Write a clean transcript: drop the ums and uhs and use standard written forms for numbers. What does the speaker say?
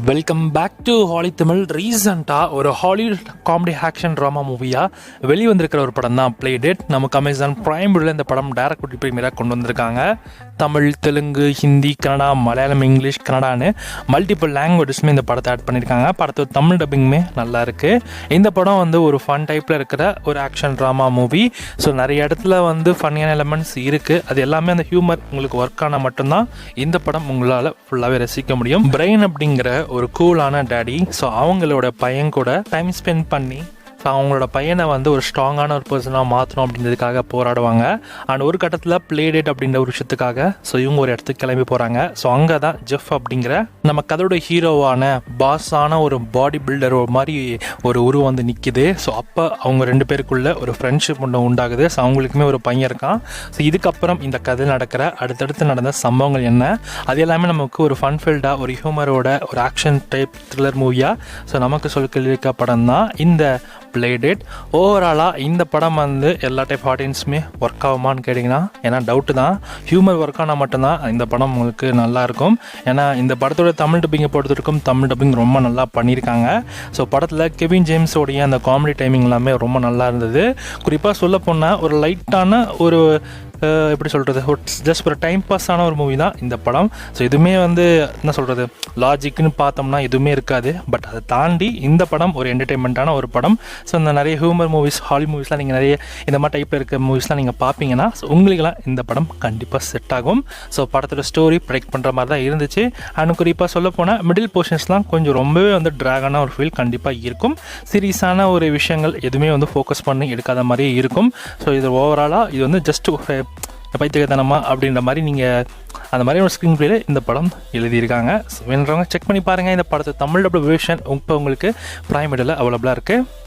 Welcome back to Holly Tamil. ரீசெண்டாக ஒரு Hollywood comedy action drama மூவியாக வெளிவந்திருக்கிற ஒரு படம் தான் ப்ளே டேட். நமக்கு அமேசான் ப்ரைம் வீடியோவில் இந்த படம் டைரக்ட் ப்ரீமியராக கொண்டு வந்திருக்காங்க. தமிழ், தெலுங்கு, ஹிந்தி, கன்னடா, மலையாளம், இங்கிலீஷ், கன்னடான்னு மல்டிபிள் லாங்குவேஜஸ்மே இந்த படத்தை ஆட் பண்ணியிருக்காங்க. படத்தோட தமிழ் டப்பிங்குமே நல்லா இருக்குது. இந்த படம் வந்து ஒரு ஃபன் டைப்பில் இருக்கிற ஒரு ஆக்ஷன் ட்ராமா மூவி. ஸோ நிறைய இடத்துல வந்து ஃபன்னியான எலமெண்ட்ஸ் இருக்குது. அது எல்லாமே அந்த ஹியூமர் உங்களுக்கு ஒர்க் ஆனால் மட்டும்தான் இந்த படம் உங்களால் ஃபுல்லாகவே ரசிக்க முடியும். பிரெயின் அப்படிங்கிற ஒரு கூலான டேடி, ஸோ அவங்களோட பையன் கூட டைம் ஸ்பெண்ட் பண்ணி அவங்களோட பையனை வந்து ஒரு ஸ்ட்ராங்கான ஒரு பர்சனாக மாற்றணும் அப்படின்றதுக்காக போராடுவாங்க. அண்ட் ஒரு கட்டத்தில் ப்ளே டேட் அப்படின்ற ஒரு விஷயத்துக்காக ஸோ இவங்க ஒரு இடத்துக்கு கிளம்பி போகிறாங்க. ஸோ அங்கே தான் ஜெஃப் அப்படிங்கிற நம்ம கதையோட ஹீரோவான பாஸான ஒரு பாடி பில்டர் ஒரு மாதிரி ஒரு உருவம் வந்து நிற்கிது. ஸோ அப்போ அவங்க ரெண்டு பேருக்குள்ள ஒரு ஃப்ரெண்ட்ஷிப் ஒன்று உண்டாகுது. ஸோ அவங்களுக்குமே ஒரு பையன் இருக்கான். ஸோ இதுக்கப்புறம் இந்த கதை நடக்கிற அடுத்தடுத்து நடந்த சம்பவங்கள் என்ன, அது எல்லாமே நமக்கு ஒரு ஃபன் ஃபீல்டாக ஒரு ஹியூமரோட ஒரு ஆக்ஷன் டைப் த்ரில்லர் மூவியாக ஸோ நமக்கு சொல்லியிருக்க படம் தான் இந்த ப்ளே டேட். ஓவராலாக இந்த படம் வந்து எல்லா டைப் ஆடியன்ஸுமே ஒர்க் ஆகுமான்னு கேட்டிங்கன்னா ஏன்னா டவுட்டு தான். ஹியூமர் ஒர்க் ஆனால் மட்டும்தான் இந்த படம் உங்களுக்கு நல்லாயிருக்கும். ஏன்னா இந்த படத்தோட தமிழ் டப்பிங்கை பொறுத்தவரைக்கும் தமிழ் டப்பிங் ரொம்ப நல்லா பண்ணியிருக்காங்க. ஸோ படத்தில் கெவின் ஜேம்ஸோடைய அந்த காமெடி டைமிங் எல்லாமே ரொம்ப நல்லா இருந்தது. குறிப்பாக சொல்ல போனால் ஒரு லைட்டான ஒரு எப்படி சொல்கிறது, ஜஸ்ட் ஒரு டைம் பாஸான ஒரு மூவி தான் இந்த படம். ஸோ எதுவுமே வந்து என்ன சொல்கிறது லாஜிக்னு பார்த்தோம்னா எதுவுமே இருக்காது. பட் அதை தாண்டி இந்த படம் ஒரு என்டர்டெயின்மெண்ட்டான ஒரு படம். ஸோ இந்த நிறைய ஹியூமர் மூவிஸ், ஹாலி மூவிஸ்லாம் நீங்கள் நிறைய இந்த மாதிரி டைப்பில் இருக்க மூவிஸ்லாம் நீங்கள் பார்ப்பீங்கன்னா ஸோ உங்களுக்கெல்லாம் இந்த படம் கண்டிப்பாக செட் ஆகும். ஸோ படத்தோட ஸ்டோரி ப்ரெடிக்ட் பண்ணுற மாதிரி தான் இருந்துச்சு. அண்ட் குறிப்பாக சொல்ல போனால் மிடில் போர்ஷன்ஸ்லாம் கொஞ்சம் ரொம்பவே வந்து ட்ராகான ஒரு ஃபீல் கண்டிப்பாக இருக்கும். சீரியஸான ஒரு விஷயங்கள் எதுவுமே வந்து ஃபோக்கஸ் பண்ணி எடுக்காத மாதிரியே இருக்கும். ஸோ இது ஓவராலாக இது வந்து ஜஸ்ட் பைத்தியத்தனமா அப்படின்ற மாதிரி நீங்கள் அந்த மாதிரி ஒரு ஸ்க்ரீன் பிளேல இந்த படம் எழுதியிருக்காங்க. ஸோ வேணுறவங்க செக் பண்ணி பாருங்கள். இந்த படத்தை தமிழ் டபுள் வேர்ஷன் இப்போ உங்களுக்கு ப்ரைம் வீடியோவில் அவைலபிளாக இருக்குது.